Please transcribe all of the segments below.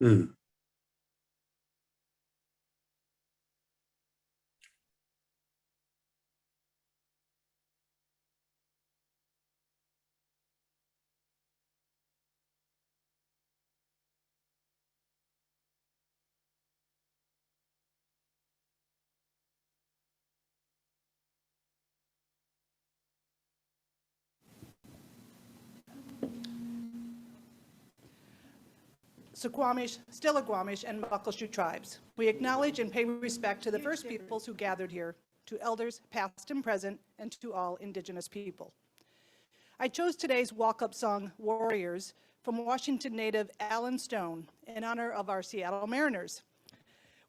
Mm. Suquamish, Stillaguamish, and Muckleshoot tribes. We acknowledge and pay respect to the first peoples who gathered here, to elders past and present, and to all Indigenous people. I chose today's walk-up song, Warriors, from Washington native Alan Stone, in honor of our Seattle Mariners.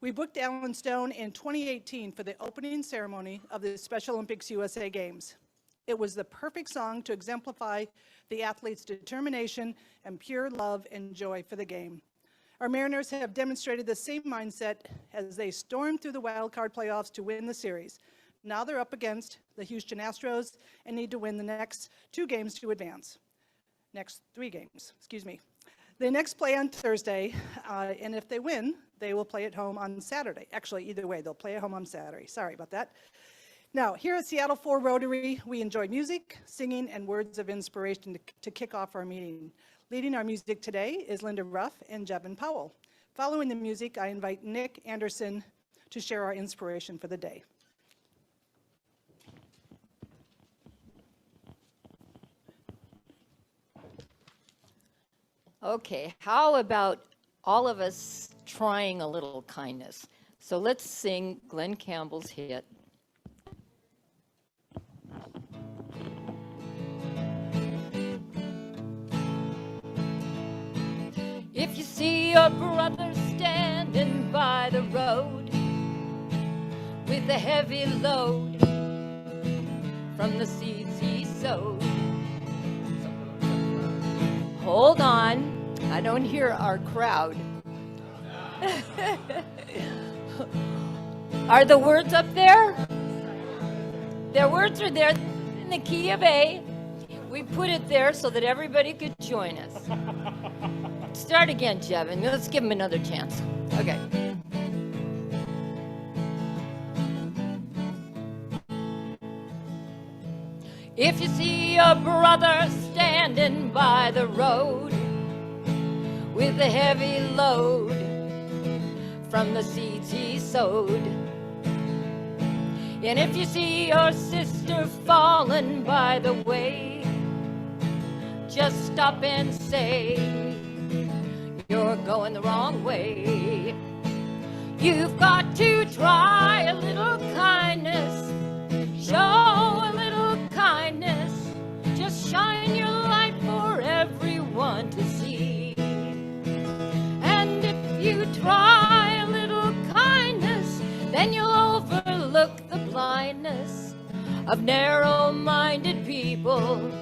We booked Alan Stone in 2018 for the opening ceremony of the Special Olympics USA Games. It was the perfect song to exemplify the athletes' determination and pure love and joy for the game. Our Mariners have demonstrated the same mindset as they stormed through the wild card playoffs to win the series. Now they're up against the Houston Astros and need to win the next 2 games to advance. Next 3 games, excuse me. They next play on Thursday, and if they win, they will play at home on Saturday. Actually, either way, they'll play at home on Saturday. Sorry about that. Now, here at Seattle 4 Rotary, we enjoy music, singing, and words of inspiration to kick off our meeting. Leading our music today is Linda Ruff and Jevin Powell. Following the music, I invite Nick Anderson to share our inspiration for the day. Okay, how about all of us trying a little kindness? So let's sing Glenn Campbell's hit. If you see your brother standing by the road with a heavy load from the seeds he sowed, hold on, I don't hear our crowd. Are the words up there? Their words are there in the key of A. We put it there so that everybody could join us. Start again, Jevin. Let's give him another chance. Okay. If you see your brother standing by the road with a heavy load from the seeds he sowed, and if you see your sister falling by the way, just stop and say, you're going the wrong way. You've got to try a little kindness, show a little kindness, just shine your light for everyone to see. And if you try a little kindness, then you'll overlook the blindness of narrow-minded people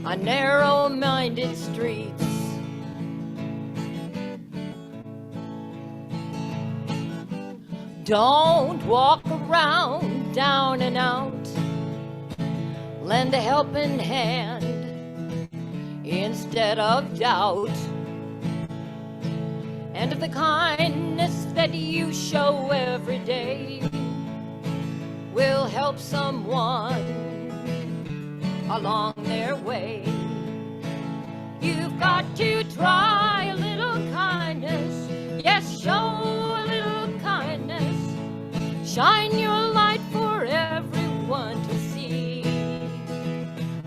on narrow-minded streets. Don't walk around down and out. Lend a helping hand instead of doubt. And if the kindness that you show every day will help someone along their way, you've got to try a little kindness. Yes, show a little kindness. Shine your light for everyone to see.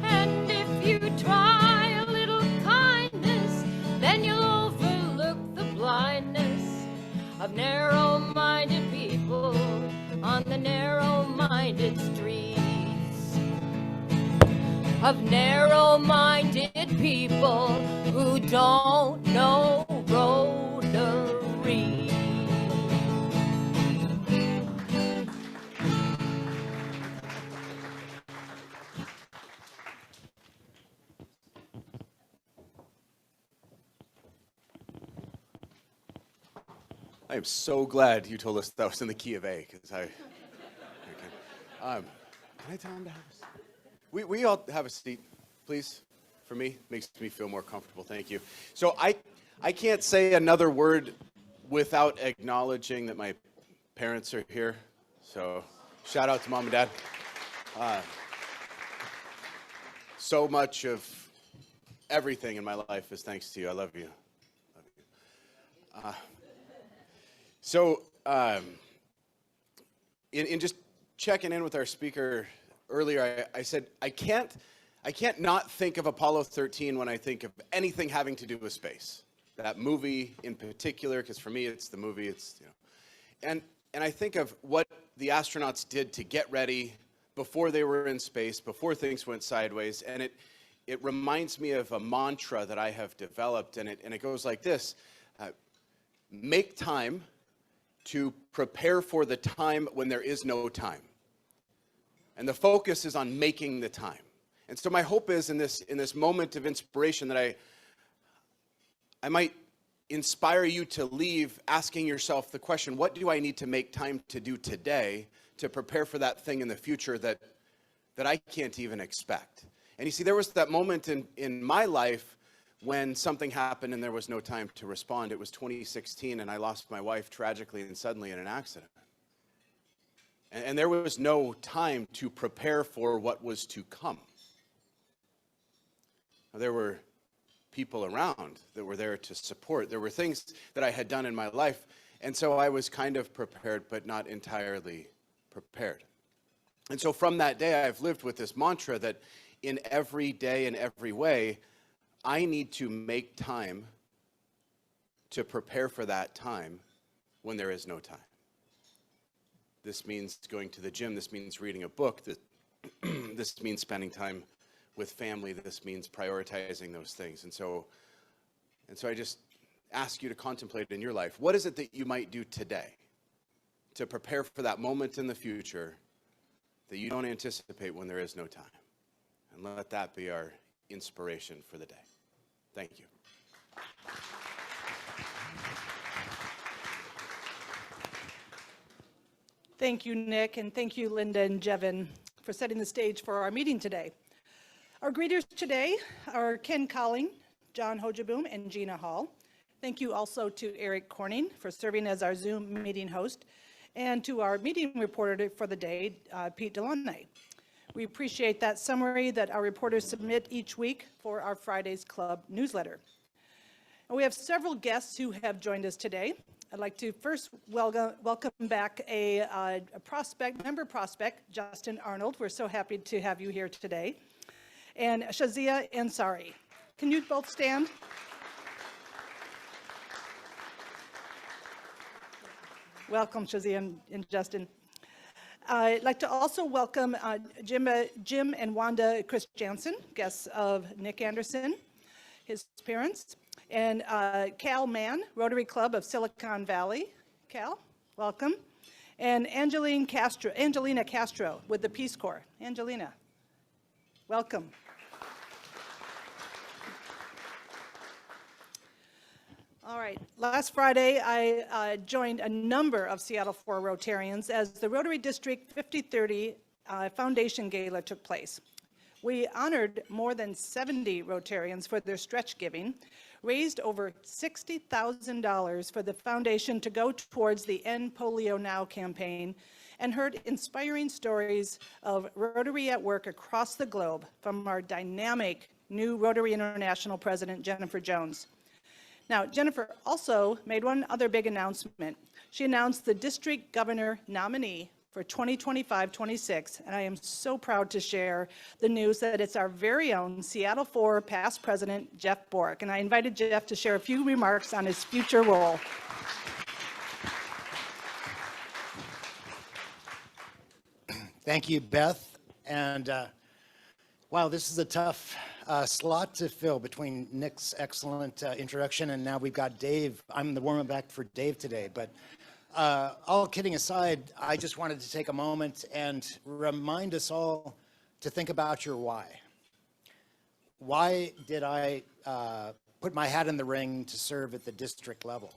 And if you try a little kindness, then you'll overlook the blindness of narrow-minded people on the narrow-minded streets. Of narrow-minded people who don't know Rotary. I am so glad you told us that was in the key of A, because can I tell him to have a seat? We all have a seat, please, for me. Makes me feel more comfortable, thank you. So I can't say another word without acknowledging that my parents are here. So shout out to Mom and Dad. So much of everything in my life is thanks to you. I love you. In just checking in with our speaker earlier, I said, I can't not think of Apollo 13 when I think of anything having to do with space. That movie in particular, because for me it's the movie, it's, you know. And I think of what the astronauts did to get ready before they were in space, before things went sideways, and it reminds me of a mantra that I have developed, and it goes like this: make time to prepare for the time when there is no time. And the focus is on making the time. And so my hope is in this moment of inspiration that I might inspire you to leave asking yourself the question, what do I need to make time to do today to prepare for that thing in the future that I can't even expect? And you see, there was that moment in my life when something happened and there was no time to respond. It was 2016, and I lost my wife tragically and suddenly in an accident. And there was no time to prepare for what was to come. There were people around that were there to support. There were things that I had done in my life, and so I was kind of prepared, but not entirely prepared. And so from that day, I've lived with this mantra that in every day, in every way, I need to make time to prepare for that time when there is no time. This means going to the gym. This means reading a book. This means spending time with family. This means prioritizing those things. And so I just ask you to contemplate in your life, what is it that you might do today to prepare for that moment in the future that you don't anticipate when there is no time? And let that be our inspiration for the day. Thank you. Thank you, Nick, and thank you, Linda and Jevin, for setting the stage for our meeting today. Our greeters today are Ken Colling, John Hojaboom, and Gina Hall. Thank you also to Eric Corning for serving as our Zoom meeting host, and to our meeting reporter for the day, Pete Delaunay. We appreciate that summary that our reporters submit each week for our Friday's Club newsletter. And we have several guests who have joined us today. I'd like to first welcome back a member prospect, Justin Arnold. We're so happy to have you here today. And Shazia Ansari. Can you both stand? Welcome, Shazia and Justin. I'd like to also welcome Jim and Wanda Christiansen, guests of Nick Anderson, his parents, and Cal Mann, Rotary Club of Silicon Valley. Cal, welcome. And Angelina Castro with the Peace Corps. Angelina, welcome. All right, last Friday, I joined a number of Seattle 4 Rotarians as the Rotary District 5030 Foundation Gala took place. We honored more than 70 Rotarians for their stretch giving, raised over $60,000 for the foundation to go towards the End Polio Now campaign, and heard inspiring stories of Rotary at work across the globe from our dynamic new Rotary International President, Jennifer Jones. Now, Jennifer also made one other big announcement. She announced the district governor nominee for 2025-26, and I am so proud to share the news that it's our very own Seattle 4 past president, Jeff Bork. And I invited Jeff to share a few remarks on his future role. Thank you, Beth. And wow, this is a tough slot to fill between Nick's excellent introduction and now we've got Dave. I'm the warm-up act for Dave today, but all kidding aside, I just wanted to take a moment and remind us all to think about your why. Why did I put my hat in the ring to serve at the district level?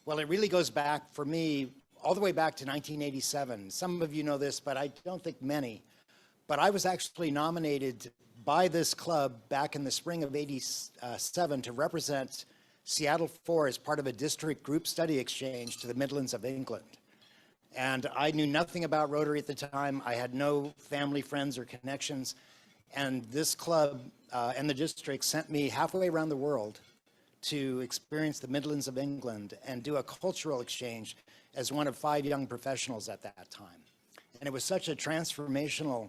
Well, it really goes back for me all the way back to 1987. Some of you know this, but I don't think many. But I was actually nominated by this club back in the spring of '87 to represent Seattle 4 is part of a district group study exchange to the Midlands of England. And I knew nothing about Rotary at the time. I had no family, friends, or connections. And this club and the district sent me halfway around the world to experience the Midlands of England and do a cultural exchange as one of 5 young professionals at that time. And it was such a transformational,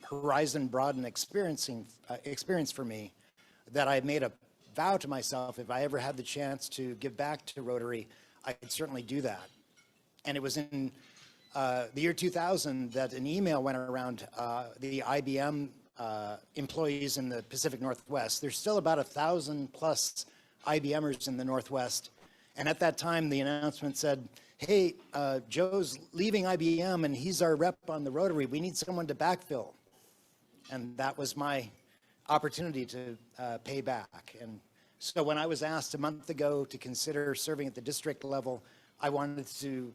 horizon broadened experience for me that I made a vow to myself, if I ever had the chance to give back to Rotary, I could certainly do that. And it was in the year 2000 that an email went around the IBM employees in the Pacific Northwest. There's still about 1,000 plus IBMers in the Northwest. And at that time, the announcement said, hey, Joe's leaving IBM and he's our rep on the Rotary. We need someone to backfill. And that was my opportunity to pay back. And so when I was asked a month ago to consider serving at the district level, I wanted to,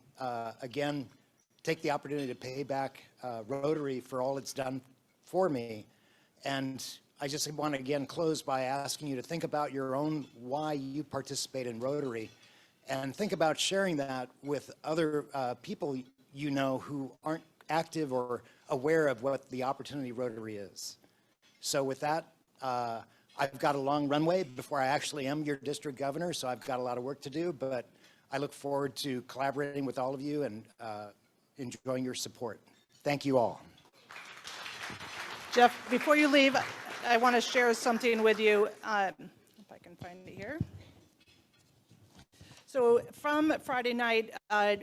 again, take the opportunity to pay back Rotary for all it's done for me. And I just want to again close by asking you to think about your own why you participate in Rotary, and think about sharing that with other people you know who aren't active or aware of what the opportunity Rotary is. So with that, I've got a long runway before I actually am your district governor, so I've got a lot of work to do, but I look forward to collaborating with all of you and enjoying your support. Thank you all. Jeff, before you leave, I want to share something with you, if I can find it here. So from Friday night,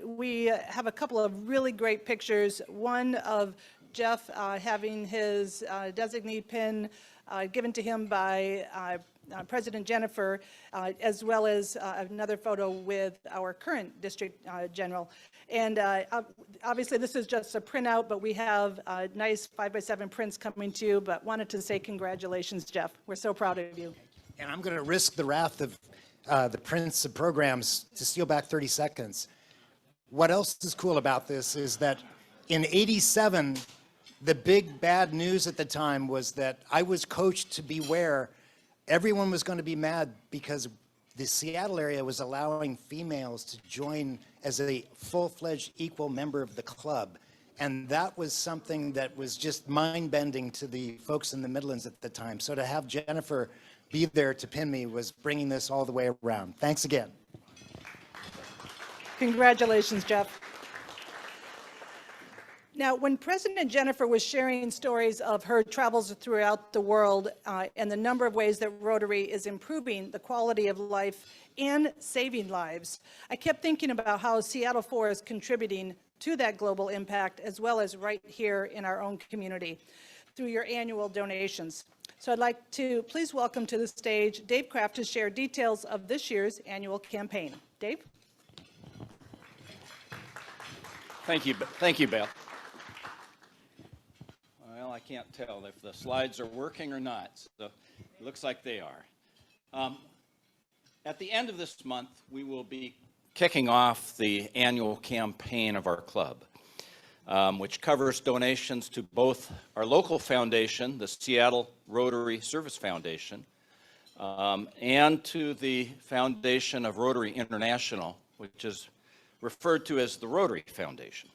we have a couple of really great pictures. One of Jeff having his designee pin given to him by President Jennifer, as well as another photo with our current district general. And obviously this is just a printout, but we have nice 5x7 prints coming to you, but wanted to say congratulations, Jeff. We're so proud of you. And I'm going to risk the wrath of the prints of programs to steal back 30 seconds. What else is cool about this is that in '87, the big bad news at the time was that I was coached to beware. Everyone was going to be mad because the Seattle area was allowing females to join as a full-fledged equal member of the club. And that was something that was just mind-bending to the folks in the Midlands at the time. So to have Jennifer be there to pin me was bringing this all the way around. Thanks again. Congratulations, Jeff. Now, when President Jennifer was sharing stories of her travels throughout the world and the number of ways that Rotary is improving the quality of life and saving lives, I kept thinking about how Seattle 4 is contributing to that global impact, as well as right here in our own community through your annual donations. So I'd like to please welcome to the stage Dave Kraft to share details of this year's annual campaign. Dave? Thank you, Beth. Well, I can't tell if the slides are working or not, so it looks like they are. At the end of this month, we will be kicking off the annual campaign of our club, which covers donations to both our local foundation, the Seattle Rotary Service Foundation, and to the foundation of Rotary International, which is referred to as the Rotary Foundation.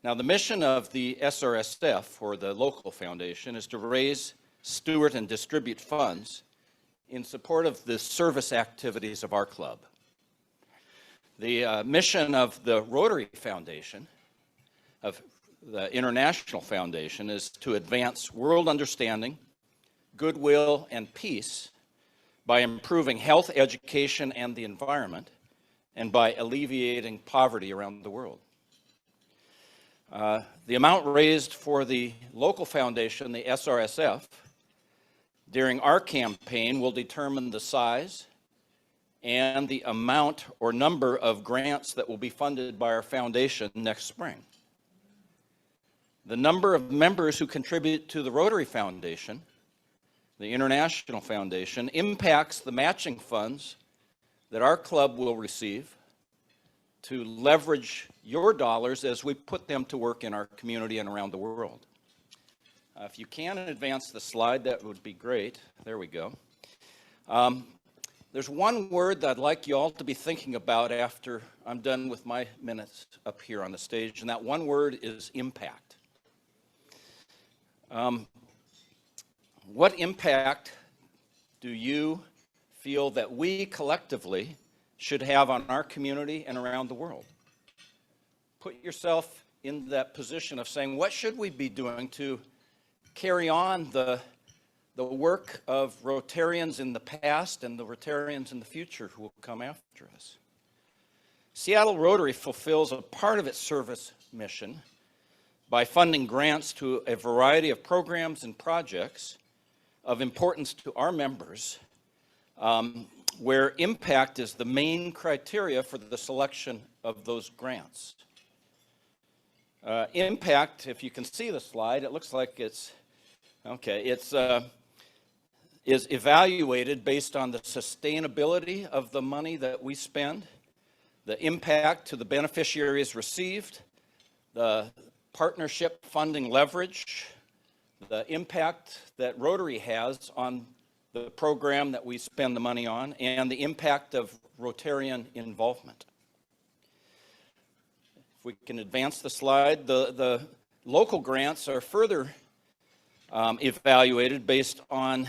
Now, the mission of the SRSF, or the local foundation, is to raise, steward, and distribute funds in support of the service activities of our club. The mission of the Rotary Foundation, of the International Foundation, is to advance world understanding, goodwill, and peace by improving health, education, and the environment, and by alleviating poverty around the world. The amount raised for the local foundation, the SRSF, during our campaign will determine the size and the amount or number of grants that will be funded by our foundation next spring. The number of members who contribute to the Rotary Foundation, the International Foundation, impacts the matching funds that our club will receive to leverage your dollars as we put them to work in our community and around the world. If you can advance the slide, that would be great. There we go. There's one word that I'd like you all to be thinking about after I'm done with my minutes up here on the stage, and that one word is impact. What impact do you feel that we collectively should have on our community and around the world? Put yourself in that position of saying, what should we be doing to carry on the work of Rotarians in the past and the Rotarians in the future who will come after us? Seattle Rotary fulfills a part of its service mission by funding grants to a variety of programs and projects of importance to our members, where impact is the main criteria for the selection of those grants. Impact, if you can see the slide, it looks like it's, okay, is evaluated based on the sustainability of the money that we spend, the impact to the beneficiaries received, the partnership funding leverage, the impact that Rotary has on the program that we spend the money on, and the impact of Rotarian involvement. If we can advance the slide, the local grants are further evaluated based on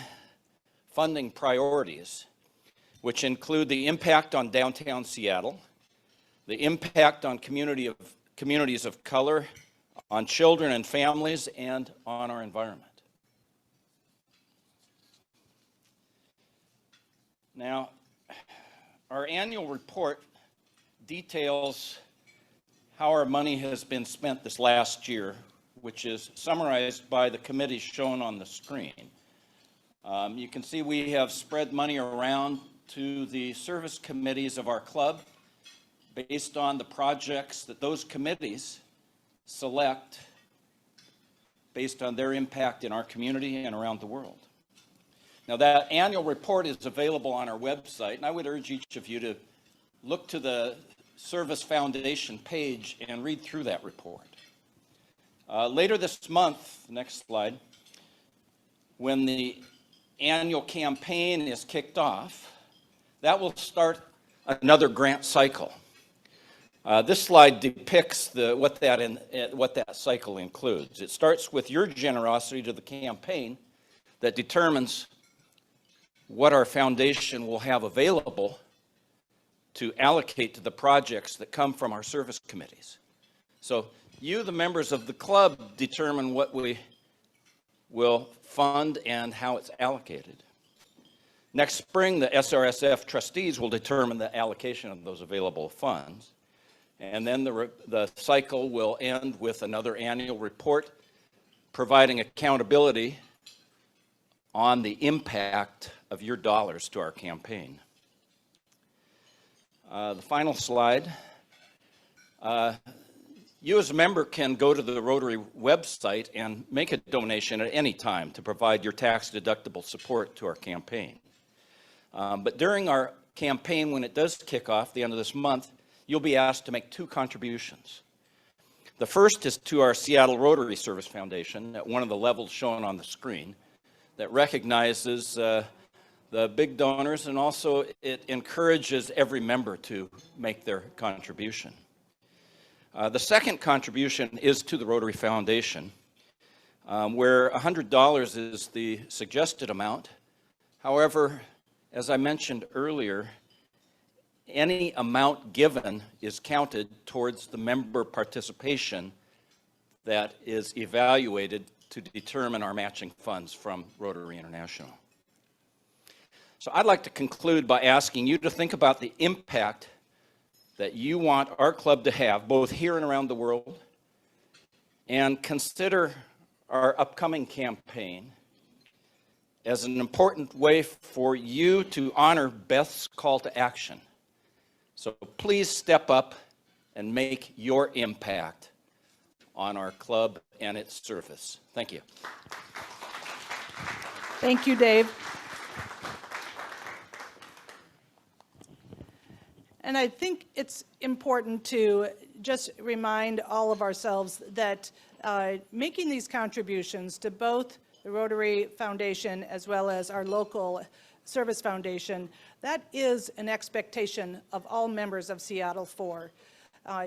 funding priorities, which include the impact on downtown Seattle, the impact on communities of color, on children and families, and on our environment. Now, our annual report details how our money has been spent this last year, which is summarized by the committees shown on the screen. You can see we have spread money around to the service committees of our club based on the projects that those committees select based on their impact in our community and around the world. Now, that annual report is available on our website, and I would urge each of you to look to the Service Foundation page and read through that report. Later this month, next slide, when the annual campaign is kicked off, that will start another grant cycle. This slide depicts what that cycle includes. It starts with your generosity to the campaign that determines what our foundation will have available to allocate to the projects that come from our service committees. So you, the members of the club, determine what we will fund and how it's allocated. Next spring, the SRSF trustees will determine the allocation of those available funds. And then the cycle will end with another annual report providing accountability on the impact of your dollars to our campaign. The final slide. You as a member can go to the Rotary website and make a donation at any time to provide your tax-deductible support to our campaign. But during our campaign, when it does kick off the end of this month, you'll be asked to make two contributions. The first is to our Seattle Rotary Service Foundation at one of the levels shown on the screen that recognizes the big donors, and also it encourages every member to make their contribution. The second contribution is to the Rotary Foundation, where $100 is the suggested amount. However, as I mentioned earlier, any amount given is counted towards the member participation that is evaluated to determine our matching funds from Rotary International. So I'd like to conclude by asking you to think about the impact that you want our club to have, both here and around the world, and consider our upcoming campaign as an important way for you to honor Beth's call to action. So please step up and make your impact on our club and its service. Thank you. Thank you, Dave. And I think it's important to just remind all of ourselves that making these contributions to both the Rotary Foundation as well as our local Service Foundation, that is an expectation of all members of Seattle 4.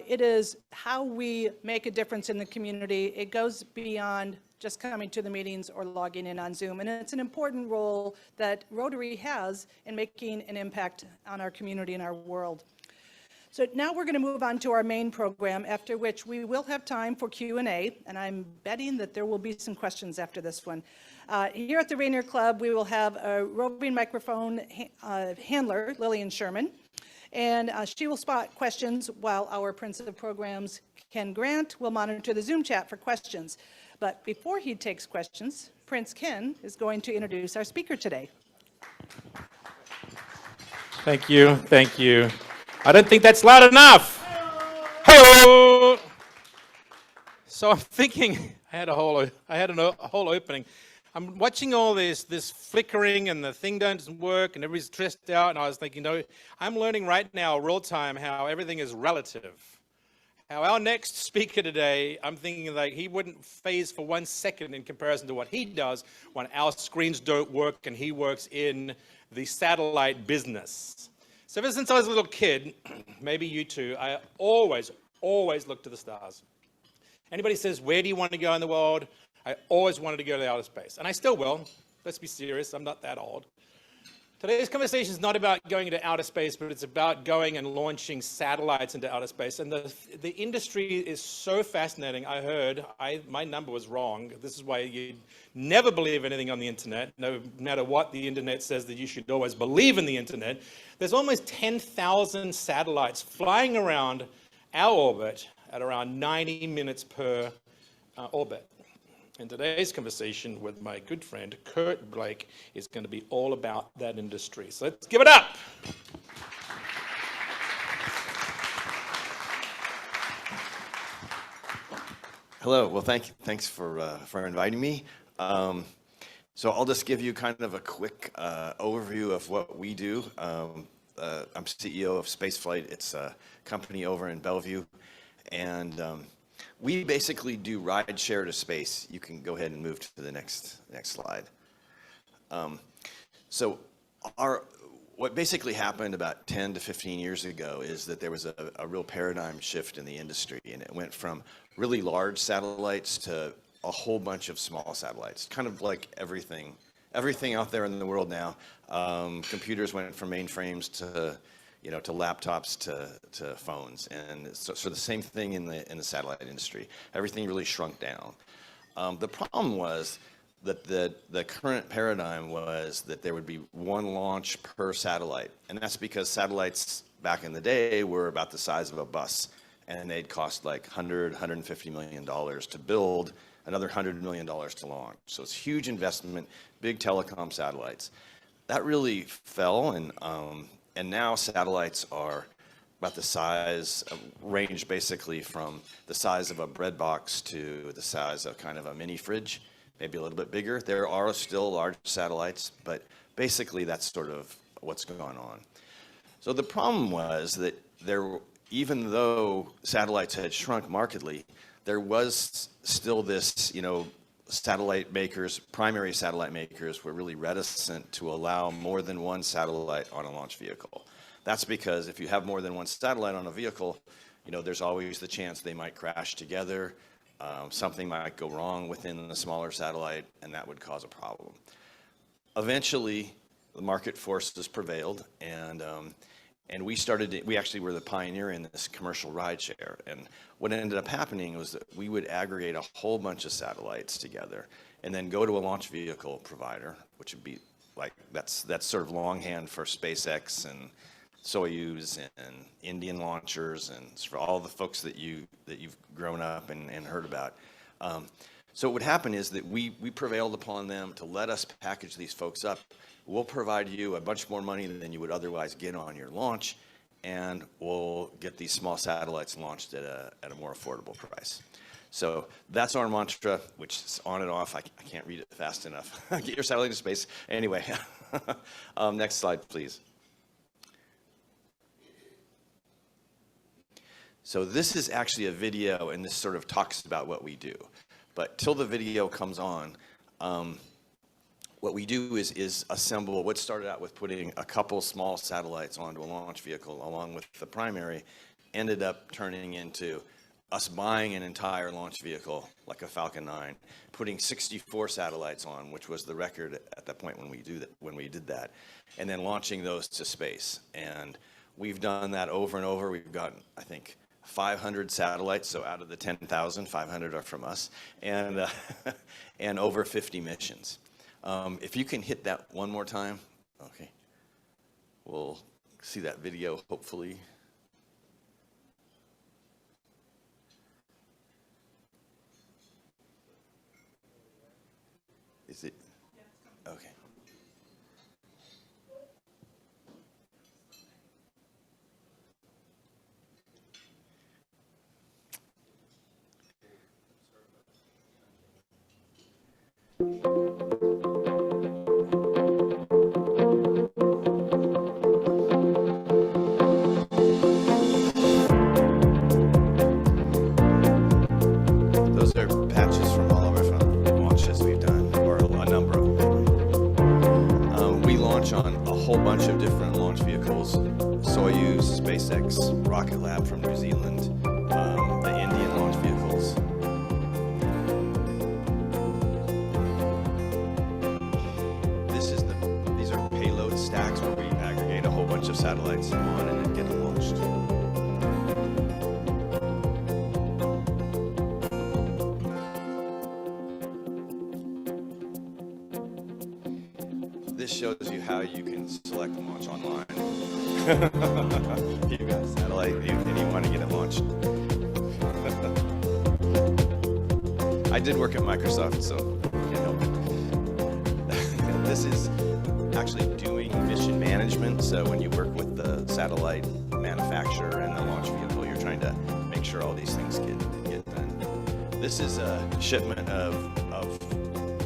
It is how we make a difference in the community. It goes beyond just coming to the meetings or logging in on Zoom. And it's an important role that Rotary has in making an impact on our community and our world. So now we're going to move on to our main program, after which we will have time for Q&A, and I'm betting that there will be some questions after this one. Here at the Rainier Club, we will have a roving microphone handler, Lillian Sherman, and she will spot questions while our Principal of Programs, Ken Grant, will monitor the Zoom chat for questions. But before he takes questions, Prince Ken is going to introduce our speaker today. Thank you, thank you. I don't think that's loud enough. Hello. So I'm thinking, I had a whole opening. I'm watching all this flickering and the thing doesn't work and everybody's stressed out, and I was thinking, no, I'm learning right now, real time, how everything is relative. How our next speaker today, I'm thinking like he wouldn't phase for 1 second in comparison to what he does when our screens don't work and he works in the satellite business. So ever since I was a little kid, maybe you too, I always looked to the stars. Anybody says, where do you want to go in the world? I always wanted to go to outer space, and I still will. Let's be serious, I'm not that old. Today's conversation is not about going into outer space, but it's about going and launching satellites into outer space. And the industry is so fascinating. I heard, my number was wrong. This is why you never believe anything on the internet, no matter what the internet says, that you should always believe in the internet. There's almost 10,000 satellites flying around our orbit at around 90 minutes per orbit. And today's conversation with my good friend, Curt Blake, is going to be all about that industry. So let's give it up. Hello. Well, thanks for inviting me. So I'll just give you kind of a quick overview of what we do. I'm CEO of Spaceflight. It's a company over in Bellevue, and we basically do ride share to space. You can go ahead and move to the next slide. So what basically happened about 10 to 15 years ago is that there was a real paradigm shift in the industry, and it went from really large satellites to a whole bunch of small satellites, kind of like everything out there in the world now. Computers went from mainframes to laptops to phones, and so the same thing in the satellite industry. Everything really shrunk down. The problem was that the current paradigm was that there would be one launch per satellite, and that's because satellites back in the day were about the size of a bus, and they'd cost like $150 million to build, another $100 million to launch. So it's huge investment, big telecom satellites. That really fell, and now satellites are about the size, range basically from the size of a bread box to the size of kind of a mini fridge, maybe a little bit bigger. There are still large satellites, but basically that's sort of what's going on. So the problem was that even though satellites had shrunk markedly, there was still this, satellite makers, primary satellite makers were really reticent to allow more than one satellite on a launch vehicle. That's because if you have more than one satellite on a vehicle, there's always the chance they might crash together. Something might go wrong within the smaller satellite, and that would cause a problem. Eventually, the market forces prevailed, and we actually were the pioneer in this commercial rideshare. And what ended up happening was that we would aggregate a whole bunch of satellites together and then go to a launch vehicle provider, which would be like, that's sort of longhand for SpaceX and Soyuz and Indian launchers and for all the folks that you've grown up and heard about. So what would happen is that we prevailed upon them to let us package these folks up. We'll provide you a bunch more money than you would otherwise get on your launch, and we'll get these small satellites launched at a more affordable price. So that's our mantra, which is on and off. I can't read it fast enough. Get your satellite into space. Anyway, next slide, please. So this is actually a video, and this sort of talks about what we do. But till the video comes on, what we do is assemble what started out with putting a couple small satellites onto a launch vehicle along with the primary, ended up turning into us buying an entire launch vehicle like a Falcon 9, putting 64 satellites on, which was the record at that point when we did that, and then launching those to space. And we've done that over and over. We've gotten, I think, 500 satellites, so out of the 10,000, 500 are from us, and and over 50 missions. If you can hit that one more time, okay, we'll see that video hopefully. Is it? Okay. Those are patches from all of our launches we've done, or a number of them. We launch on a whole bunch of different launch vehicles: Soyuz, SpaceX, Rocket Lab from New Zealand, the Indian launch vehicles. These are payload stacks where we aggregate a whole bunch of satellites on and then get them launched. This shows you how you can select a launch online. If you've got a satellite and you want to get it launched. I did work at Microsoft, so can't help it. This is actually doing mission management. So when you work with the satellite manufacturer and the launch vehicle, you're trying to make sure all these things get done. This is a shipment of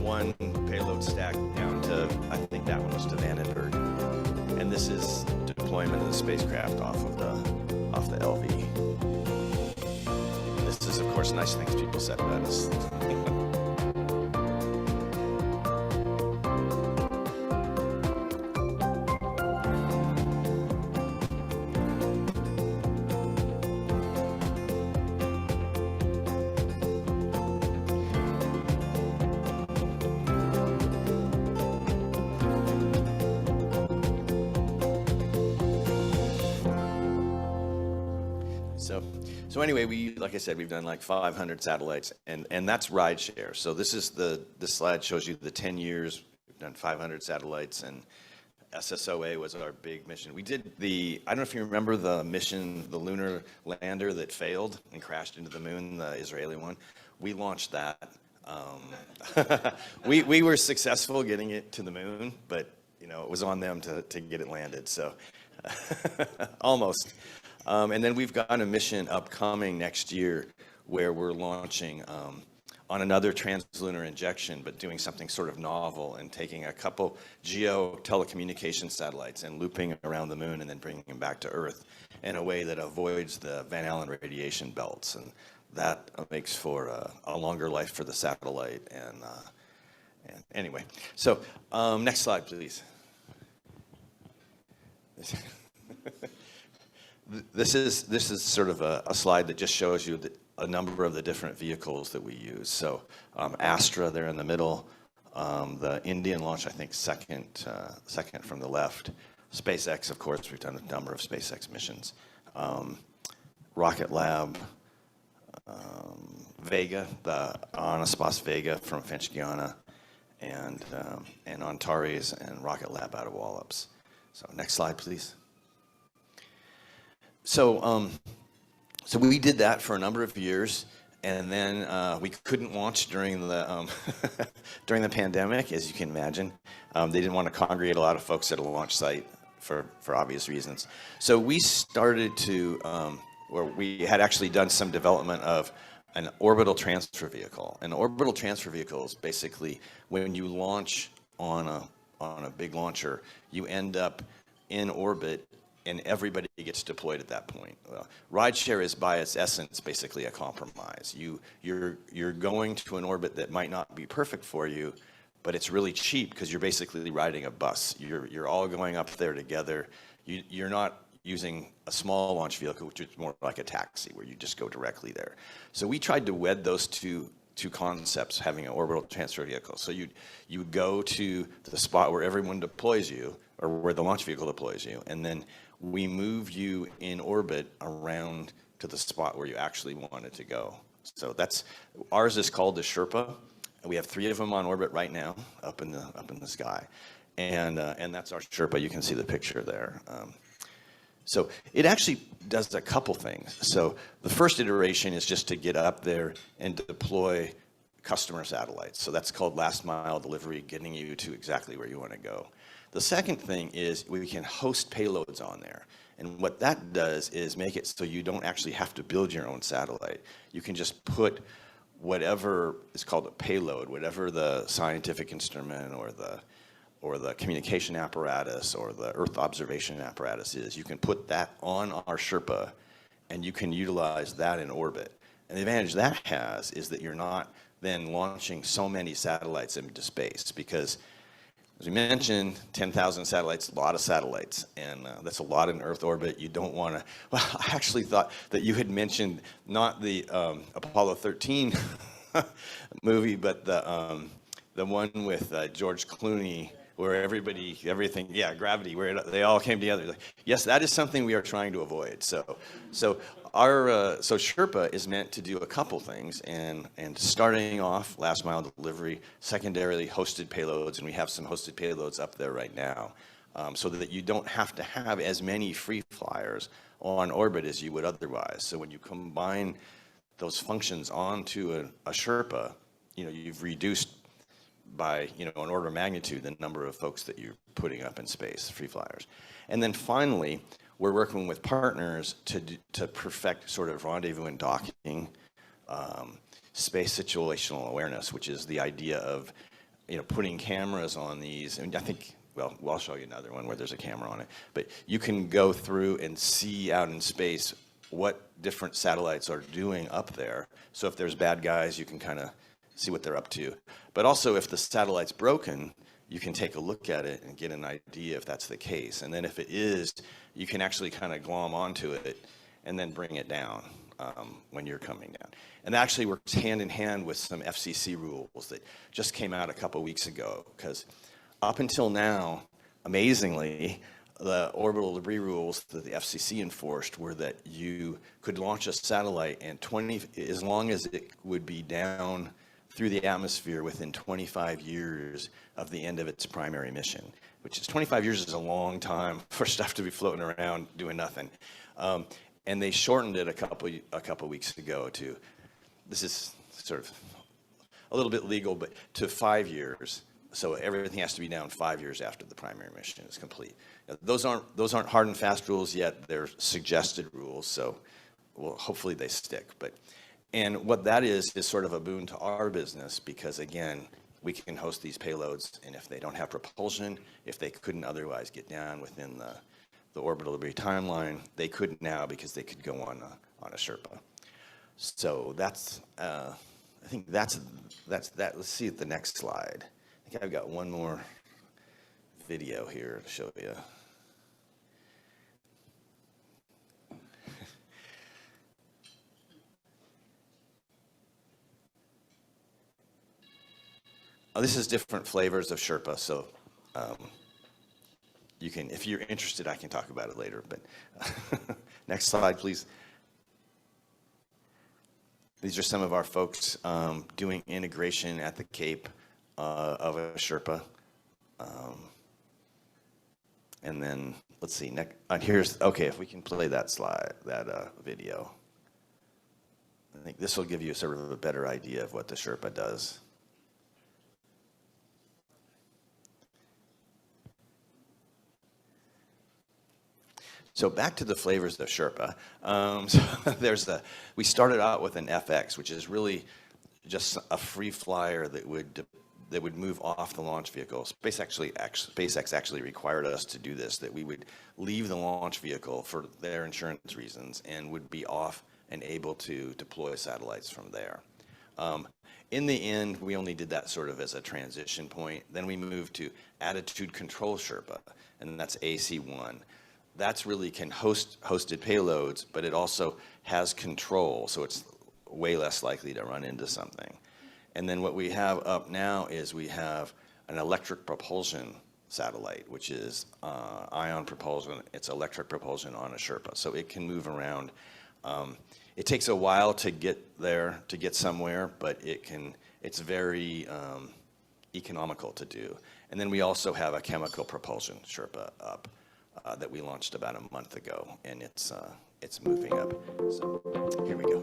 one payload stack down to, I think that one was to Vandenberg, and this is deployment of the spacecraft off the LV. And this is, of course, nice things people said about us. So anyway, like I said, we've done like 500 satellites, and that's rideshare. So this slide shows you the 10 years. We've done 500 satellites, and SSOA was our big mission. We did I don't know if you remember the mission, the lunar lander that failed and crashed into the moon, the Israeli one. We launched that. We were successful getting it to the moon, but it was on them to get it landed. So almost. And then we've got a mission upcoming next year where we're launching on another translunar injection, but doing something sort of novel and taking a couple geo telecommunication satellites and looping around the moon and then bringing them back to Earth in a way that avoids the Van Allen radiation belts. And that makes for a longer life for the satellite. And anyway, so next slide, please. This is sort of a slide that just shows you a number of the different vehicles that we use. So Astra there in the middle, the Indian launch, I think second from the left. SpaceX, of course, we've done a number of SpaceX missions. Rocket Lab, Vega, the Anaspas Vega from Finch Guiana, and Antares and Rocket Lab out of Wallops. So next slide, please. So we did that for a number of years, and then we couldn't launch during the during the pandemic, as you can imagine. They didn't want to congregate a lot of folks at a launch site for obvious reasons. So we started to, where we had actually done some development of an orbital transfer vehicle. An orbital transfer vehicle is basically when you launch on a big launcher, you end up in orbit and everybody gets deployed at that point. Well, rideshare is by its essence basically a compromise. You're going to an orbit that might not be perfect for you, but it's really cheap because you're basically riding a bus. You're all going up there together. You're not using a small launch vehicle, which is more like a taxi, where you just go directly there. So we tried to wed those two concepts, having an orbital transfer vehicle. So you would go to the spot where everyone deploys you, or where the launch vehicle deploys you, and then we move you in orbit around to the spot where you actually wanted to go. So ours is called the Sherpa. We have 3 of them on orbit right now, up in the sky, and that's our Sherpa. You can see the picture there. So it actually does a couple things. So the first iteration is just to get up there and deploy customer satellites. So that's called last mile delivery, getting you to exactly where you want to go. The second thing is we can host payloads on there. And what that does is make it so you don't actually have to build your own satellite. You can just put whatever is called a payload, whatever the scientific instrument or the communication apparatus or the Earth observation apparatus is, you can put that on our Sherpa and you can utilize that in orbit. And the advantage that has is that you're not then launching so many satellites into space, because as we mentioned, 10,000 satellites, a lot of satellites, and that's a lot in Earth orbit. You don't want to, well, I actually thought that you had mentioned not the Apollo 13 movie, but the one with George Clooney, where everything, Gravity, where they all came together. Like, yes, that is something we are trying to avoid. So Sherpa is meant to do a couple things, and starting off last mile delivery, secondarily hosted payloads, and we have some hosted payloads up there right now, so that you don't have to have as many free flyers on orbit as you would otherwise. So when you combine those functions onto a Sherpa, you've reduced by an order of magnitude the number of folks that you're putting up in space, free flyers. And then finally, we're working with partners to perfect sort of rendezvous and docking, space situational awareness, which is the idea of putting cameras on these. And I think, well, I'll show you another one where there's a camera on it. But you can go through and see out in space what different satellites are doing up there. So if there's bad guys, you can kind of see what they're up to. But also, if the satellite's broken, you can take a look at it and get an idea if that's the case. And then if it is, you can actually kind of glom onto it and then bring it down when you're coming down. And that actually works hand in hand with some FCC rules that just came out a couple weeks ago, because up until now, amazingly, the orbital debris rules that the FCC enforced were that you could launch a satellite and as long as it would be down through the atmosphere within 25 years of the end of its primary mission, which is 25 years is a long time for stuff to be floating around doing nothing. And they shortened it a couple weeks ago to, this is sort of a little bit legal, but to 5 years. So everything has to be down 5 years after the primary mission is complete. Now, those aren't hard and fast rules yet. They're suggested rules, so well, hopefully they stick. And what that is sort of a boon to our business, because again, we can host these payloads, and if they don't have propulsion, if they couldn't otherwise get down within the orbital debris timeline, they could now, because they could go on a Sherpa. So that's I think that's that. Let's see at the next slide. I think I've got one more video here to show you. This is different flavors of Sherpa, so you can, if you're interested, I can talk about it later. But next slide, please. These are some of our folks doing integration at the Cape of a Sherpa. And then, let's see, next, okay, if we can play that slide, that video. I think this will give you sort of a better idea of what the Sherpa does. So back to the flavors of Sherpa. So we started out with an FX, which is really just a free flyer that would move off the launch vehicle. SpaceX actually required us to do this, that we would leave the launch vehicle for their insurance reasons and would be off and able to deploy satellites from there. In the end, we only did that sort of as a transition point. Then we moved to Attitude Control Sherpa, and that's AC1. That's really can host hosted payloads, but it also has control, so it's way less likely to run into something. And then what we have up now is we have an electric propulsion satellite, which is ion propulsion. It's electric propulsion on a Sherpa, so it can move around. It takes a while to get there, to get somewhere, but it's very economical to do. And then we also have a chemical propulsion Sherpa up that we launched about a month ago, and it's moving up. So here we go.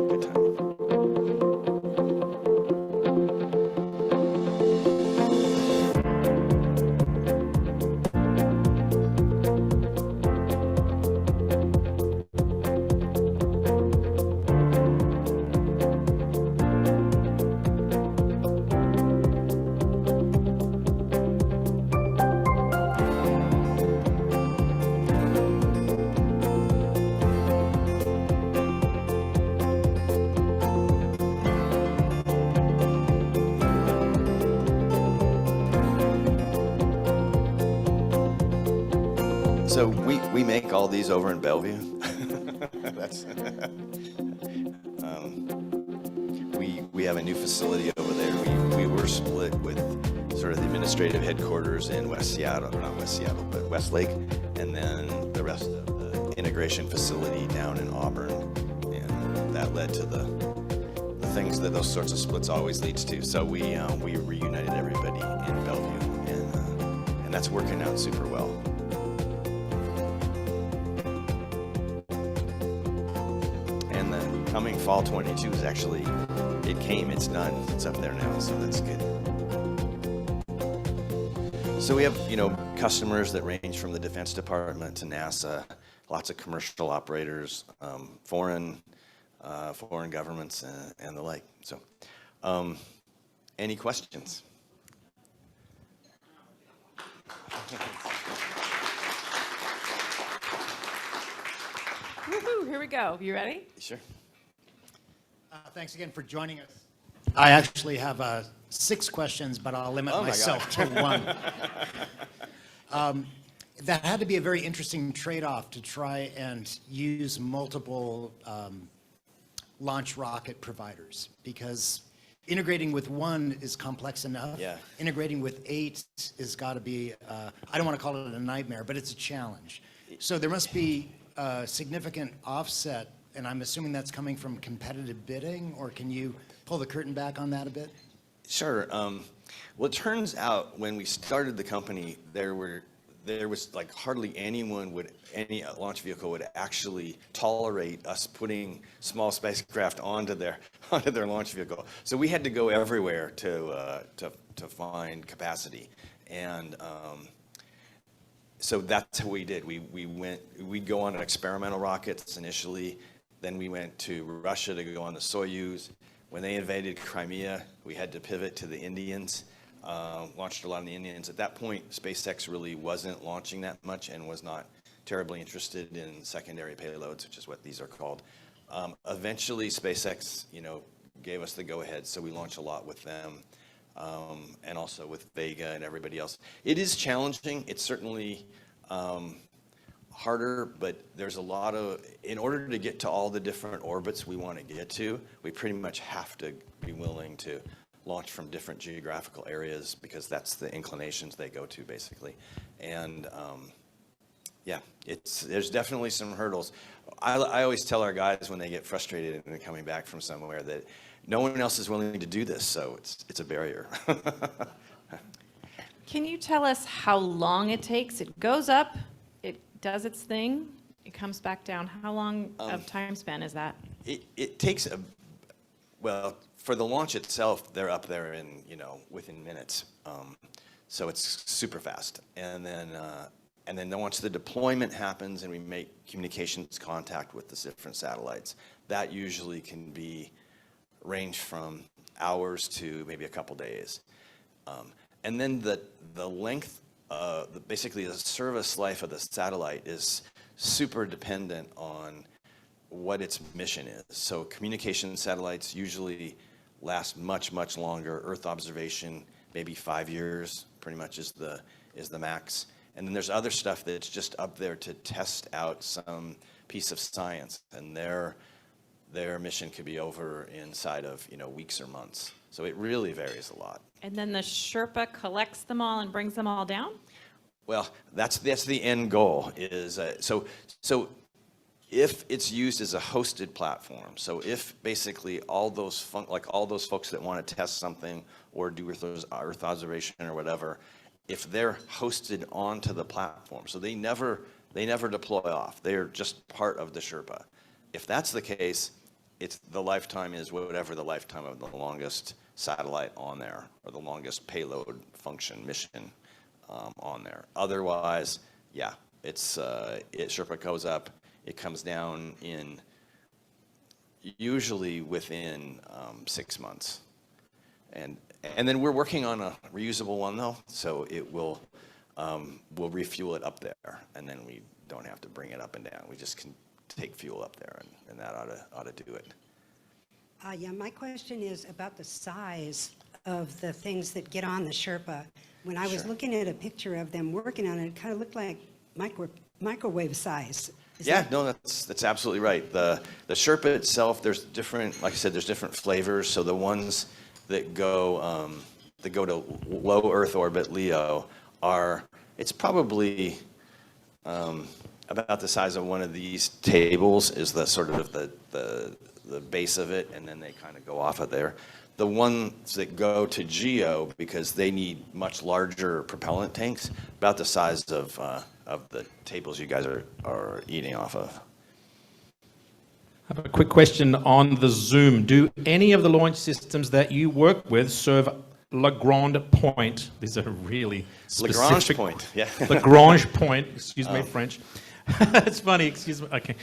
Good timing. So we make all these over in Bellevue. That's we have a new facility over there. We were split with sort of the administrative headquarters in West Seattle, or not West Seattle, but Westlake, and then the rest of the integration facility down in Auburn, and that led to the things that those sorts of splits always leads to. So we reunited everybody in Bellevue, and that's working out super well. Coming fall 22 is actually, it's done, it's up there now, so that's good. So we have, customers that range from the Defense Department to NASA, lots of commercial operators, foreign governments, and the like. So, any questions? Woohoo, here we go. You ready? Sure. Thanks again for joining us. I actually have 6 questions, but I'll limit myself to one. That had to be a very interesting trade-off to try and use multiple launch rocket providers, because integrating with one is complex enough. Yeah. Integrating with 8 has got to be, I don't want to call it a nightmare, but it's a challenge. So there must be a significant offset, and I'm assuming that's coming from competitive bidding, or can you pull the curtain back on that a bit? Sure. Well, it turns out when we started the company, there was like hardly anyone any launch vehicle would actually tolerate us putting small spacecraft onto their launch vehicle. So we had to go everywhere to find capacity, and so that's what we did. We'd go on experimental rockets initially, then we went to Russia to go on the Soyuz. When they invaded Crimea, we had to pivot to the Indians. Launched a lot of the Indians. At that point, SpaceX really wasn't launching that much and was not terribly interested in secondary payloads, which is what these are called. Eventually, SpaceX, gave us the go-ahead, so we launched a lot with them, and also with Vega and everybody else. It is challenging. It's certainly harder, but there's a lot of, in order to get to all the different orbits we want to get to, we pretty much have to be willing to launch from different geographical areas, because that's the inclinations they go to, basically. And yeah, there's definitely some hurdles. I always tell our guys when they get frustrated and they're coming back from somewhere that no one else is willing to do this, so it's a barrier. Can you tell us how long it takes? It goes up, it does its thing, it comes back down. How long of time span is that? It takes well, for the launch itself, they're up there in, within minutes. So it's super fast. And then once the deployment happens and we make communications contact with the different satellites, that usually can range from hours to maybe a couple days. And then the length, basically the service life of the satellite is super dependent on what its mission is. So communication satellites usually last much, much longer. Earth observation, maybe 5 years, pretty much is the max. And then there's other stuff that's just up there to test out some piece of science, and their mission could be over inside of weeks or months. So it really varies a lot. And then the Sherpa collects them all and brings them all down? Well, that's the end goal. Is so if it's used as a hosted platform. So if basically all those folks that want to test something or do Earth observation or whatever, if they're hosted onto the platform, so they never deploy off. They're just part of the Sherpa. If that's the case, the lifetime is whatever the lifetime of the longest satellite on there, or the longest payload function mission on there. Otherwise, yeah, Sherpa goes up, it comes down usually within 6 months, and then we're working on a reusable one though, so we'll refuel it up there, and then we don't have to bring it up and down. We just can take fuel up there, and that ought to do it. Yeah, my question is about the size of the things that get on the Sherpa. When I was looking at a picture of them working on it, it kind of looked like microwave size. No, that's absolutely right. The Sherpa itself, there's different, like I said, there's different flavors. So the ones that go to low Earth orbit, LEO, it's probably about the size of one of these tables is the sort of the base of it, and then they kind of go off of there. The ones that go to GEO, because they need much larger propellant tanks, about the size of the tables you guys are eating off of. I have a quick question on the Zoom. Do any of the launch systems that you work with serve Lagrange point? These are really specific. Lagrange point, yeah. Lagrange point, excuse me, French. It's funny, excuse me, okay.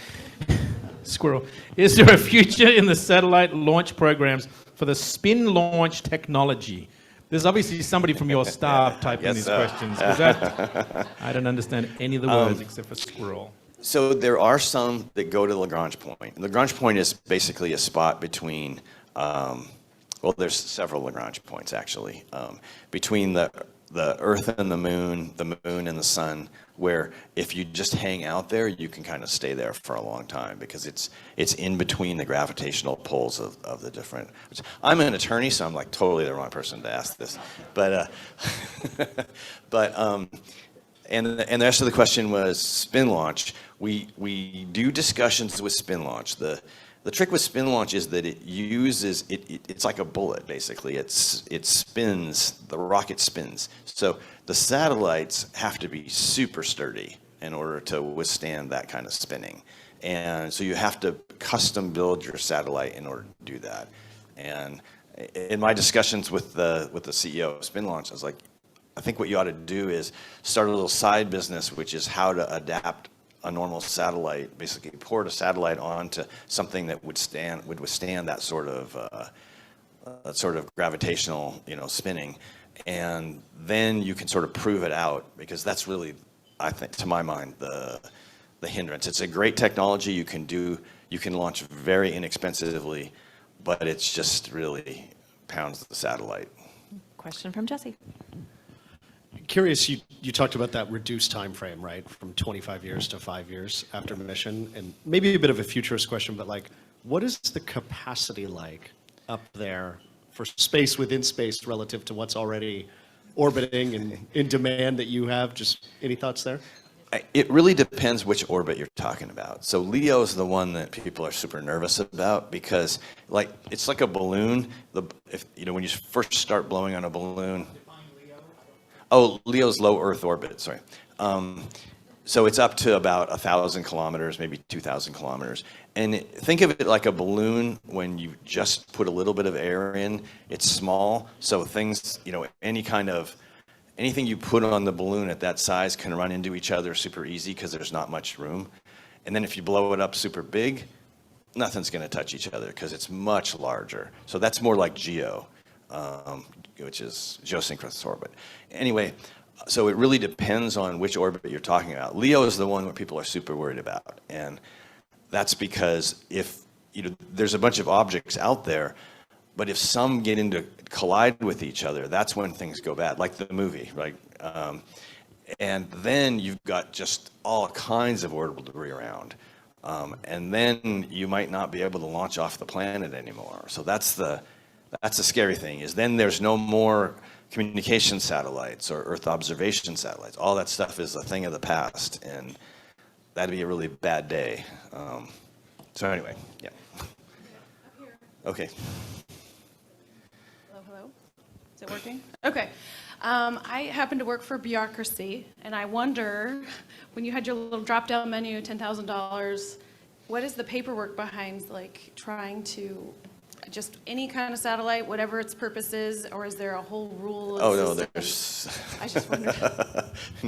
Squirrel. Is there a future in the satellite launch programs for the spin launch technology? There's obviously somebody from your staff typing these questions. I don't understand any of the words except for squirrel. So there are some that go to Lagrange point. Lagrange point is basically a spot between, there's several Lagrange points actually, between the Earth and the moon and the sun, where if you just hang out there, you can kind of stay there for a long time because it's in between the gravitational pulls of the different. I'm an attorney, so I'm like totally the wrong person to ask this, and the rest of the question was spin launch. We do discussions with spin launch. The trick with spin launch is that it's like a bullet, basically. It spins, the rocket spins. So the satellites have to be super sturdy in order to withstand that kind of spinning. And so you have to custom build your satellite in order to do that. And in my discussions with the CEO of spin launch, I was like, I think what you ought to do is start a little side business, which is how to adapt a normal satellite, basically port a satellite onto something that would withstand that sort of gravitational, spinning, and then you can sort of prove it out, because that's really, I think, to my mind, the hindrance. It's a great technology you can launch very inexpensively, but it's just really pounds the satellite. Question from Jesse. Curious, you talked about that reduced time frame, right, from 25 years to 5 years after mission, and maybe a bit of a futurist question, but what is the capacity like up there for space within space relative to what's already orbiting and in demand that you have? Just any thoughts there? It really depends which orbit you're talking about. So LEO is the one that people are super nervous about, because it's like a balloon. When you first start blowing on a balloon. Oh, LEO's low Earth orbit, sorry. So it's up to about 1,000 kilometers, maybe 2,000 kilometers. And think of it like a balloon when you just put a little bit of air in. It's small, so things, anything you put on the balloon at that size can run into each other super easy because there's not much room. And then if you blow it up super big, nothing's going to touch each other because it's much larger. So that's more like GEO. Which is geosynchronous orbit. Anyway, so it really depends on which orbit you're talking about. LEO is the one where people are super worried about, and that's because if there's a bunch of objects out there, But if some get into collide with each other, that's when things go bad, like the movie, right? And then you've got just all kinds of orbital debris around. And then you might not be able to launch off the planet anymore. So that's the scary thing, is then there's no more communication satellites or Earth observation satellites. All that stuff is a thing of the past, and that'd be a really bad day. So anyway, yeah. Okay. Hello, hello. Is it working? Okay. I happen to work for bureaucracy, and I wonder, when you had your little drop-down menu, $10,000, what is the paperwork behind, like, trying to just any kind of satellite, whatever its purpose is, or is there a whole rule? Oh, no, system? there's... I just wondered.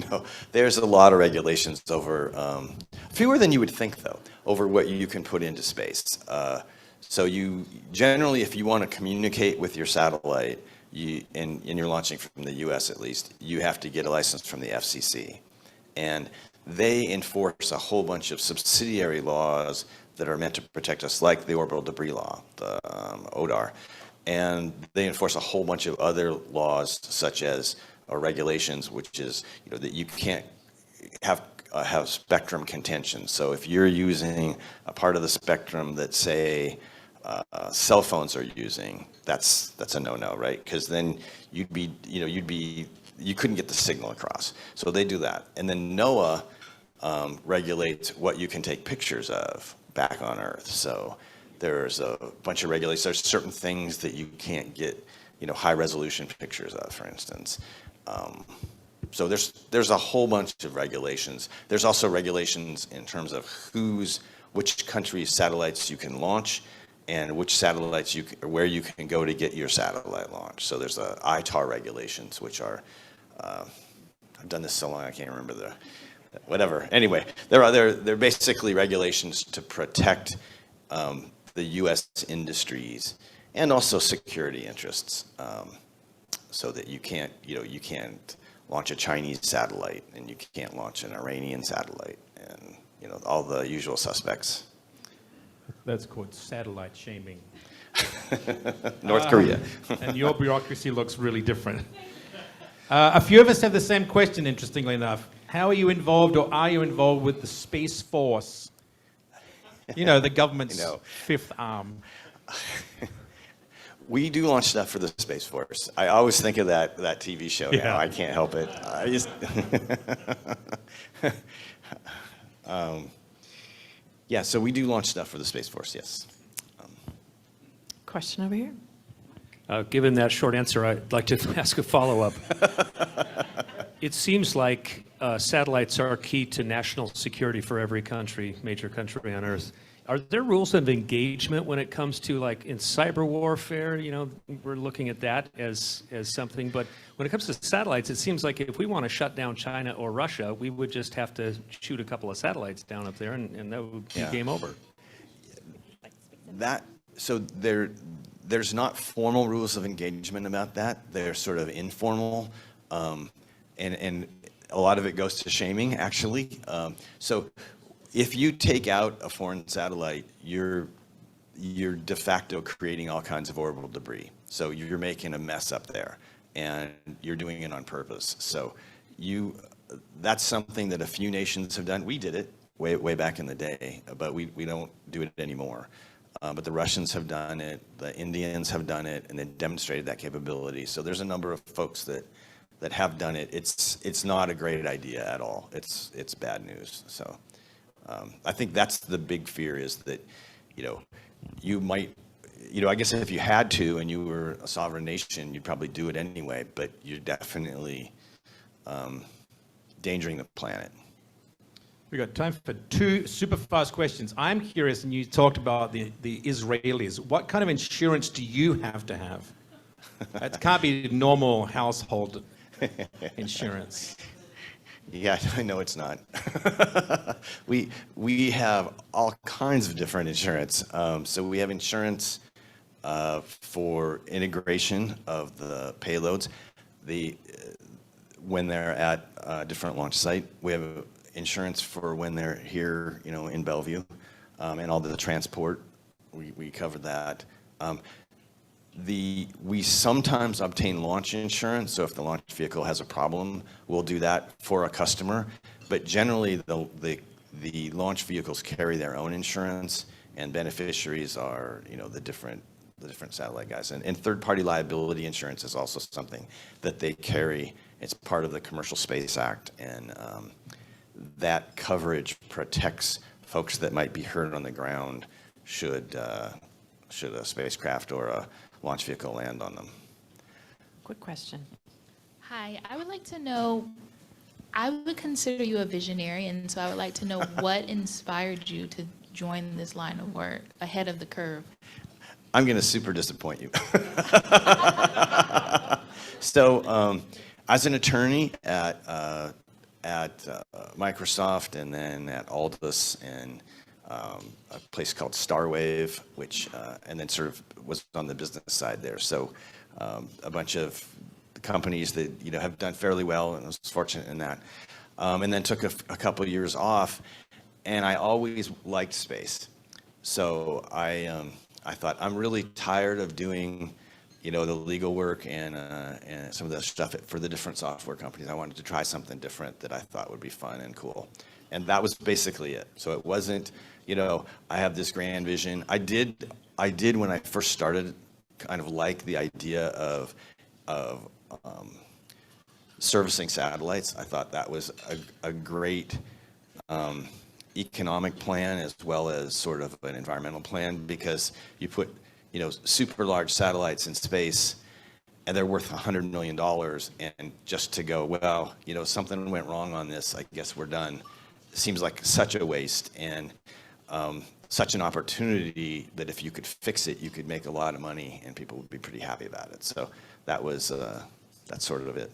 No, there's a lot of regulations over, fewer than you would think, though, over what you can put into space. So you, generally, if you want to communicate with your satellite, and you're launching from the US at least, you have to get a license from the FCC. And they enforce a whole bunch of subsidiary laws that are meant to protect us, like the orbital debris law, the ODAR. And they enforce a whole bunch of other laws, such as, or regulations, which is, that you can't have spectrum contention. So if you're using a part of the spectrum that, say, cell phones are using, that's a no-no, right? Because then you couldn't get the signal across. So they do that. And then NOAA regulates what you can take pictures of back on Earth. So there's a bunch of regulations. There's certain things that you can't get, high-resolution pictures of, for instance. So there's a whole bunch of regulations. There's also regulations in terms of which country's satellites you can launch, and which satellites where you can go to get your satellite launch. So there's the ITAR regulations, which are, I've done this so long I can't remember whatever. Anyway, they're basically regulations to protect the U.S. industries and also security interests, so that you can't launch a Chinese satellite and you can't launch an Iranian satellite, and all the usual suspects. That's called satellite shaming. North Korea. And your bureaucracy looks really different. A few of us have the same question, interestingly enough. How are you involved, or are you involved with the Space Force? The government's fifth arm. We do launch stuff for the Space Force. I always think of that TV show now. I can't help it. I just... Yeah, so we do launch stuff for the Space Force, yes. Question over here. Given that short answer, I'd like to ask a follow-up. It seems like satellites are key to national security for every country, major country on Earth. Are there rules of engagement when it comes to, like, in cyber warfare? We're looking at that as something. But when it comes to satellites, it seems like if we want to shut down China or Russia, we would just have to shoot a couple of satellites down up there, and that would be game over. So there's not formal rules of engagement about that. They're sort of informal, and a lot of it goes to shaming, actually. So if you take out a foreign satellite, you're de facto creating all kinds of orbital debris. So you're making a mess up there, and you're doing it on purpose. So that's something that a few nations have done. We did it way back in the day, but we don't do it anymore. But the Russians have done it, the Indians have done it, and they demonstrated that capability. So there's a number of folks that have done it. It's not a great idea at all. It's bad news. So I think that's the big fear, is that you might, I guess if you had to and you were a sovereign nation, you'd probably do it anyway. But you're definitely endangering the planet. We've got time for two super fast questions. I'm curious, and you talked about the Israelis. What kind of insurance do you have to have? It can't be normal household insurance. Yeah, I know it's not. We have all kinds of different insurance. So we have insurance for integration of the payloads. When they're at a different launch site, we have insurance for when they're here, in Bellevue, and all the transport. We cover that. We sometimes obtain launch insurance, so if the launch vehicle has a problem, we'll do that for a customer. But generally, the launch vehicles carry their own insurance, and beneficiaries are, the different satellite guys. And third-party liability insurance is also something that they carry. It's part of the Commercial Space Act, and that coverage protects folks that might be hurt on the ground should a spacecraft or a launch vehicle land on them. Quick question. Hi, I would like to know, I would consider you a visionary, and so I would like to know what inspired you to join this line of work ahead of the curve. I'm going to super disappoint you. So, as an attorney at Microsoft and then at Aldous and a place called Starwave, which and then sort of was on the business side there. So a bunch of companies that have done fairly well, and I was fortunate in that. And then took a couple of years off, and I always liked space. So I thought, I'm really tired of doing the legal work and some of the stuff for the different software companies. I wanted to try something different that I thought would be fun and cool. And that was basically it. So it wasn't, I have this grand vision. I did when I first started kind of like the idea of servicing satellites. I thought that was a great economic plan as well as sort of an environmental plan, because you put super large satellites in space and they're worth $100 million, and just to go, well, something went wrong on this, I guess we're done, seems like such a waste, and such an opportunity that if you could fix it, you could make a lot of money and people would be pretty happy about it. So that was, that's sort of it.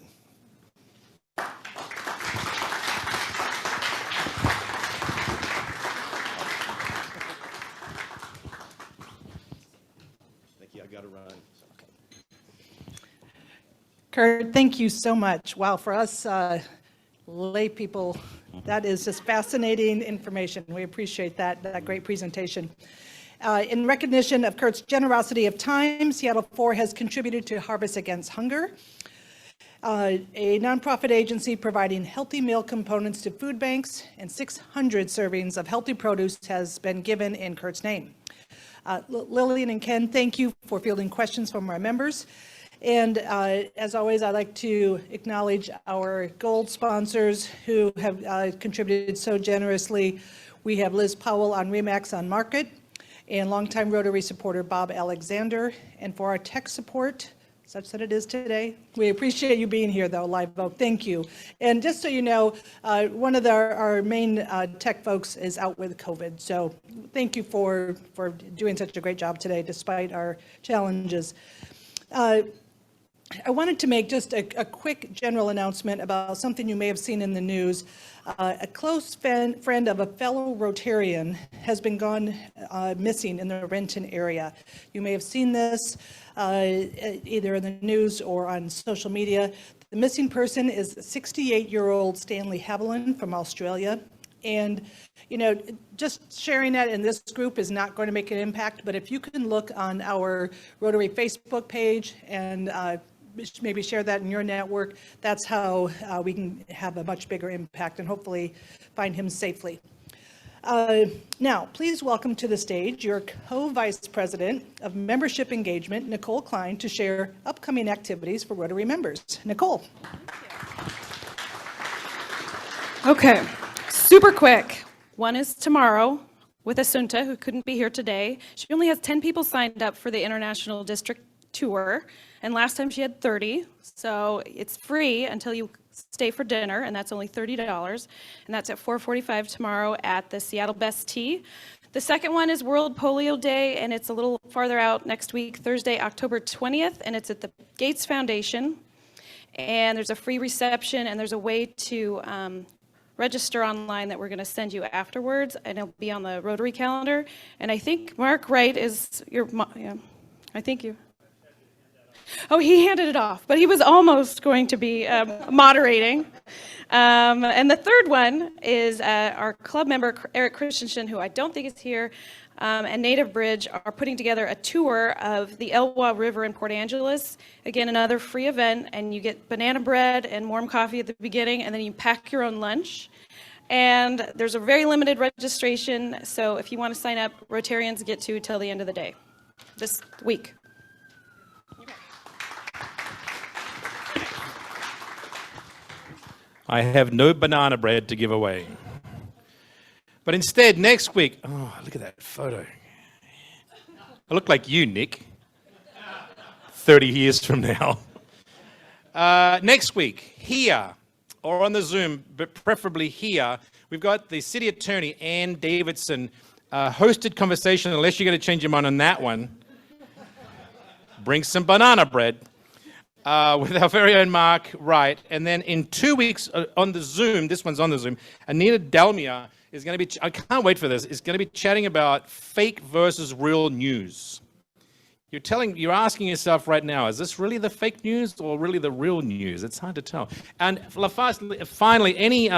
Thank you, I gotta run. Curt, thank you so much. Wow, for us lay people, that is just fascinating information. We appreciate that great presentation. In recognition of Curt's generosity of time, Seattle 4 has contributed to Harvest Against Hunger, a nonprofit agency providing healthy meal components to food banks, and 600 servings of healthy produce has been given in Curt's name. Lillian and Ken, thank you for fielding questions from our members. And as always, I'd like to acknowledge our gold sponsors who have contributed so generously. We have Liz Powell on Remax on Market, and longtime Rotary supporter Bob Alexander. And for our tech support, such that it is today, we appreciate you being here, though, Live Oak. Thank you. And just so you know, one of our main tech folks is out with COVID. So thank you for doing such a great job today, despite our challenges. I wanted to make just a quick general announcement about something you may have seen in the news. A close friend of a fellow Rotarian has been gone missing in the Renton area. You may have seen this either in the news or on social media. The missing person is 68-year-old Stanley Haviland from Australia. And, just sharing that in this group is not going to make an impact, but if you can look on our Rotary Facebook page and maybe share that in your network, that's how we can have a much bigger impact and hopefully find him safely. Now, please welcome to the stage your co-vice president of membership engagement, Nicole Klein, to share upcoming activities for Rotary members. Nicole. Okay, super quick. One is tomorrow with Asunta, who couldn't be here today. She only has 10 people signed up for the International District Tour, and last time she had 30, so it's free until you stay for dinner, and that's only $30, and that's at 4:45 tomorrow at the Seattle Best Tea. The second one is World Polio Day, and it's a little farther out next week, Thursday, October 20th, and it's at the Gates Foundation, and there's a free reception, and there's a way to register online that we're going to send you afterwards, and it'll be on the Rotary calendar. And I think Mark Wright is I think you. Oh, he handed it off, but he was almost going to be moderating. And the third one is our club member, Eric Christensen, who I don't think is here. and Native Bridge are putting together a tour of the Elwha River in Port Angeles. Again, another free event, and you get banana bread and warm coffee at the beginning, and then you pack your own lunch. And there's a very limited registration, so if you want to sign up, Rotarians get to till the end of the day, this week. I have no banana bread to give away. But instead, next week, oh, look at that photo. I look like you, Nick, 30 years from now. Next week, here, or on the Zoom, but preferably here, we've got the city attorney, Ann Davidson, hosted conversation, unless you're going to change your mind on that one. Bring some banana bread. With our very own Mark Wright. And then in 2 weeks on the Zoom, this one's on the Zoom, Anita Delmia is going to be, I can't wait for this, is going to be chatting about fake versus real news. You're asking yourself right now, is this really the fake news or really the real news? It's hard to tell. And finally, any,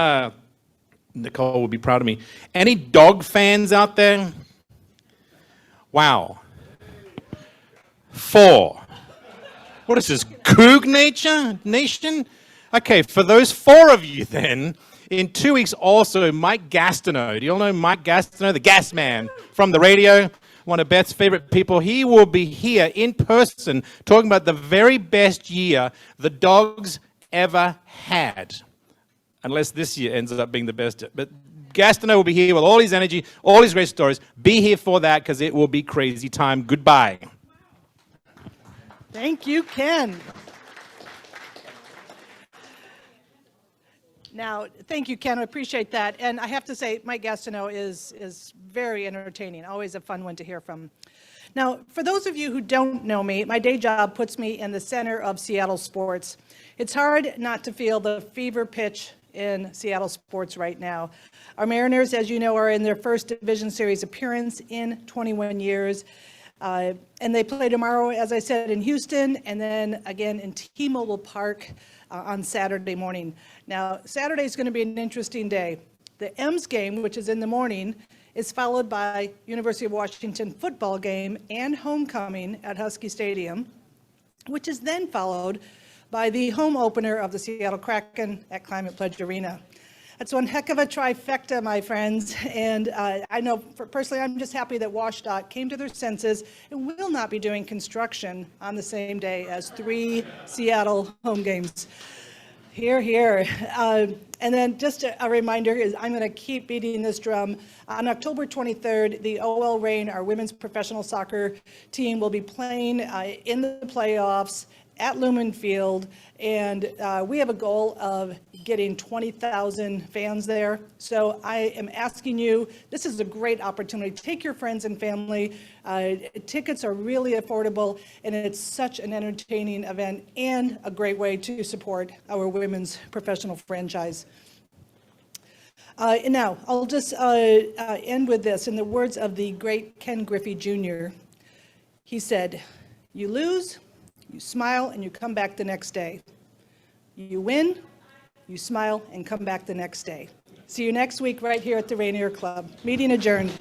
Nicole will be proud of me, any dog fans out there? Wow. 4. What is this, Coug Nation? Okay, for those 4 of you then, in 2 weeks also, Mike Gastineau. Do you all know Mike Gastineau, the gas man from the radio? One of Beth's favorite people. He will be here in person talking about the very best year the dogs ever had. Unless this year ends up being the best. But Gastineau will be here with all his energy, all his great stories. Be here for that because it will be crazy time. Goodbye. Thank you, Ken. Now, thank you, Ken. I appreciate that. And I have to say, Mike Gastineau is very entertaining. Always a fun one to hear from. Now, for those of you who don't know me, my day job puts me in the center of Seattle sports. It's hard not to feel the fever pitch in Seattle sports right now. Our Mariners, as you know, are in their first Division Series appearance in 21 years. And they play tomorrow, as I said, in Houston, and then again in T-Mobile Park on Saturday morning. Now, Saturday is going to be an interesting day. The M's game, which is in the morning, is followed by University of Washington football game and homecoming at Husky Stadium, which is then followed by the home opener of the Seattle Kraken at Climate Pledge Arena. That's one heck of a trifecta, my friends, and I know personally I'm just happy that WashDOT came to their senses and will not be doing construction on the same day as 3 Seattle home games. Here, here. And then just a reminder is I'm going to keep beating this drum. On October 23rd, the OL Reign, our women's professional soccer team, will be playing in the playoffs at Lumen Field, and we have a goal of getting 20,000 fans there. So I am asking you, this is a great opportunity. Take your friends and family. Tickets are really affordable, and it's such an entertaining event and a great way to support our women's professional franchise. And now, I'll just end with this. In the words of the great Ken Griffey Jr., he said, "You lose, you smile, and you come back the next day. You win, you smile, and come back the next day." See you next week right here at the Rainier Club. Meeting adjourned.